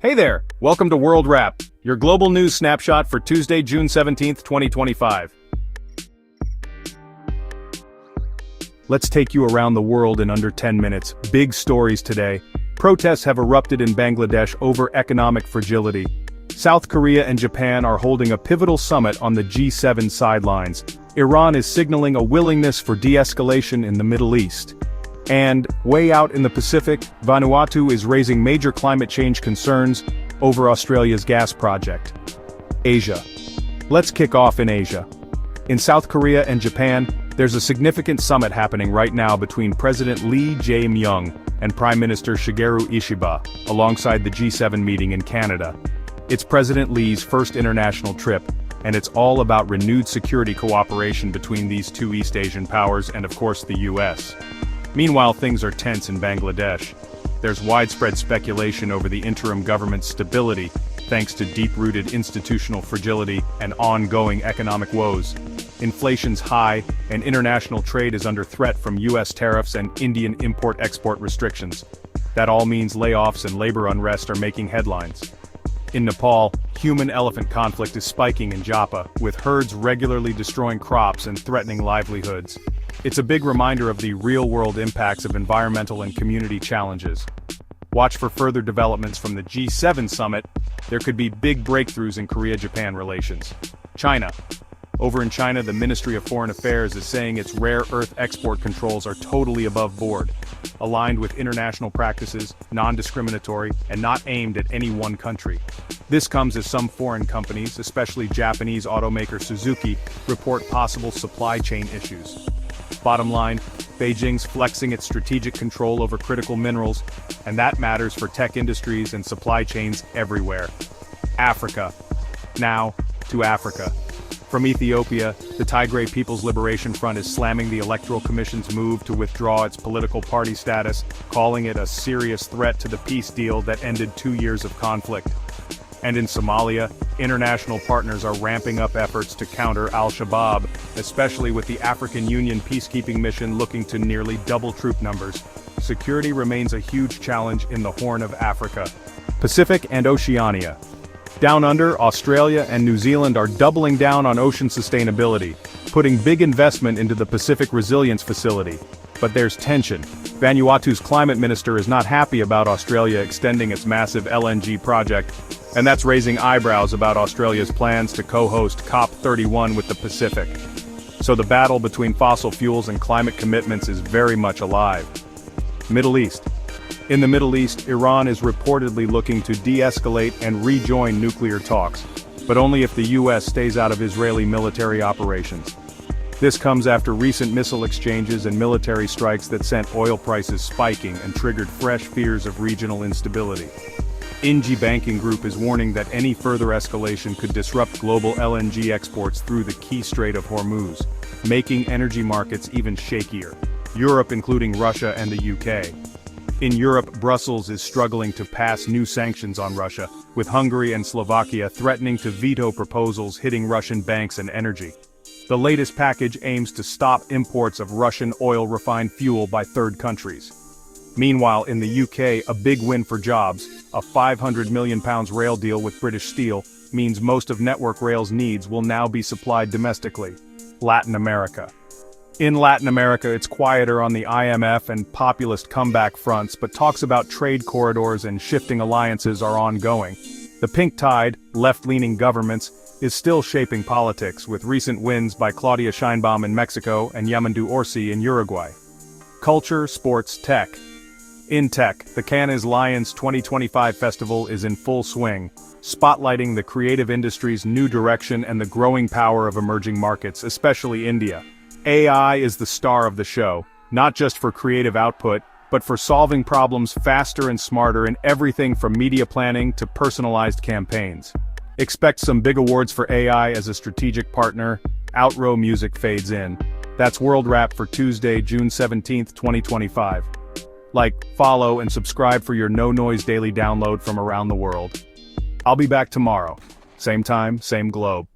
Hey there, welcome to World Wrap, your global news snapshot for Tuesday, June 17th, 2025. Let's take you around the world in under 10 minutes. Big stories today. Protests have erupted in Bangladesh over economic fragility. South Korea and Japan are holding a pivotal summit on the G7 sidelines. Iran is signaling a willingness for de-escalation in the Middle East. And, way out in the Pacific, Vanuatu is raising major climate change concerns over Australia's gas project. Asia. Let's kick off in Asia. In South Korea and Japan, there's a significant summit happening right now between President Lee Jae-myung and Prime Minister Shigeru Ishiba, alongside the G7 meeting in Canada. It's President Lee's first international trip, and it's all about renewed security cooperation between these two East Asian powers and of course the US. Meanwhile, things are tense in Bangladesh. There's widespread speculation over the interim government's stability, thanks to deep-rooted institutional fragility and ongoing economic woes. Inflation's high, and international trade is under threat from US tariffs and Indian import-export restrictions. That all means layoffs and labor unrest are making headlines. In Nepal, human-elephant conflict is spiking in Japa, with herds regularly destroying crops and threatening livelihoods. It's a big reminder of the real-world impacts of environmental and community challenges. Watch for further developments from the G7 summit. There could be big breakthroughs in Korea-Japan relations. China. Over in China, the Ministry of Foreign Affairs is saying its rare earth export controls are totally above board, aligned with international practices, non-discriminatory, and not aimed at any one country. This comes as some foreign companies, especially Japanese automaker Suzuki, report possible supply chain issues. Bottom line, Beijing's flexing its strategic control over critical minerals, and that matters for tech industries and supply chains everywhere. Africa. Now, to Africa. From Ethiopia, the Tigray People's Liberation Front is slamming the Electoral Commission's move to withdraw its political party status, calling it a serious threat to the peace deal that ended 2 years of conflict. And in Somalia, international partners are ramping up efforts to counter al-Shabaab, especially with the African Union peacekeeping mission looking to nearly double troop numbers. Security remains a huge challenge in the Horn of Africa. Pacific and Oceania. Down under, Australia and New Zealand are doubling down on ocean sustainability, putting big investment into the Pacific Resilience Facility. But there's tension. Vanuatu's climate minister is not happy about Australia extending its massive LNG project, and that's raising eyebrows about Australia's plans to co-host COP31 with the Pacific. So the battle between fossil fuels and climate commitments is very much alive. Middle East. In the Middle East, Iran is reportedly looking to de-escalate and rejoin nuclear talks, but only if the US stays out of Israeli military operations. This comes after recent missile exchanges and military strikes that sent oil prices spiking and triggered fresh fears of regional instability. ING Banking Group is warning that any further escalation could disrupt global LNG exports through the key Strait of Hormuz, making energy markets even shakier. Europe, including Russia and the UK. In Europe, Brussels is struggling to pass new sanctions on Russia, with Hungary and Slovakia threatening to veto proposals hitting Russian banks and energy. The latest package aims to stop imports of Russian oil-refined fuel by third countries. Meanwhile, in the UK, a big win for jobs, a £500 million rail deal with British Steel, means most of Network Rail's needs will now be supplied domestically. Latin America. In Latin America, it's quieter on the IMF and populist comeback fronts, but talks about trade corridors and shifting alliances are ongoing. The pink tide, left-leaning governments, is still shaping politics, with recent wins by Claudia Sheinbaum in Mexico and Yamandu Orsi in Uruguay. Culture, sports, tech. In tech, the Cannes Lions 2025 festival is in full swing, spotlighting the creative industry's new direction and the growing power of emerging markets, especially India. AI is the star of the show, not just for creative output, but for solving problems faster and smarter in everything from media planning to personalized campaigns. Expect some big awards for AI as a strategic partner. Outro music fades in. That's World Wrap for Tuesday, June 17th, 2025. Like, follow, and subscribe for your no-noise daily download from around the world. I'll be back tomorrow. Same time, same globe.